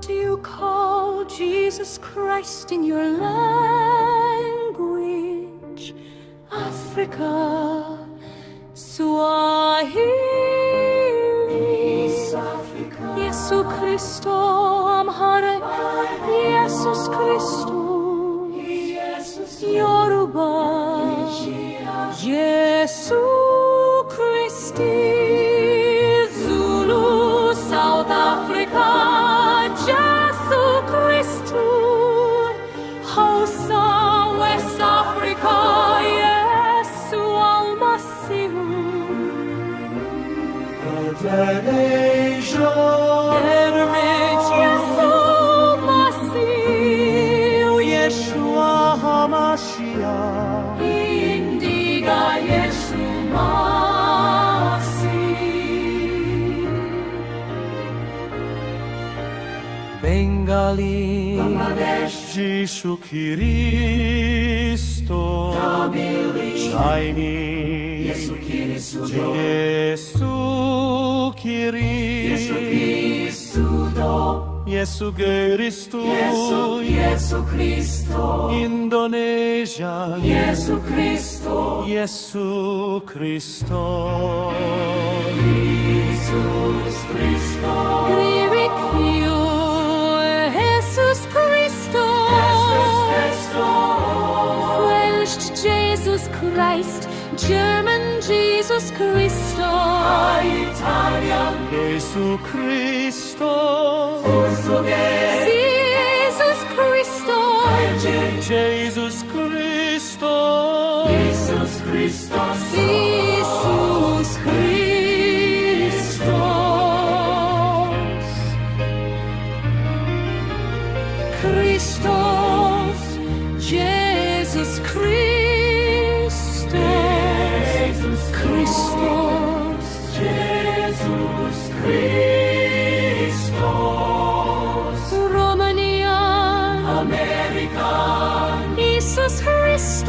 do you call Jesus Christ in your language? Africa, Swahili. Jesu Christo, Amharic, Jesus Christo, Yoruba, Jesu Christi, Zulu, South Africa, Jesu Christo, Hausa, West Africa, Jesu Almasihu. Ermit Jesu Masihu, Yeshua HaMashiach, Indiga Jesu Masihu. Bengali, Bangladesh, Jishu Kiristo, Chinese, Jesu Kristo, Jesu Kiristo, Jesu Kristo, Jesu Kristo, Indonesia, Jesu Kristo, Jesu Kristo, Jesus Christo, Grivicchio, Jesus Christo, Welsh Jesus Christ, German Jesus Christo, Italian Jesu Kristo, Jesus Christo, Jesus Kristo, Jesus Christos, Jesus Christos, Christos, Jesus Christos, Christos, Jesus Christos, Romanian, American, Jesus Christos,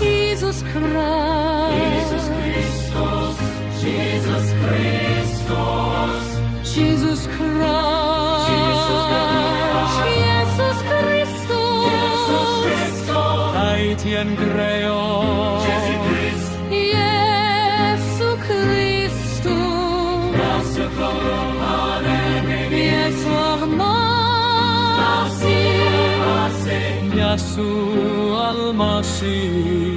Jesus Christ, Jesus Christos, Jesus Christos, Jesus Christ, Jesus Christos, Haitian Creole, Jesu Christ, Jesu Christo, Jesu Almasihu, Yasu Almasi.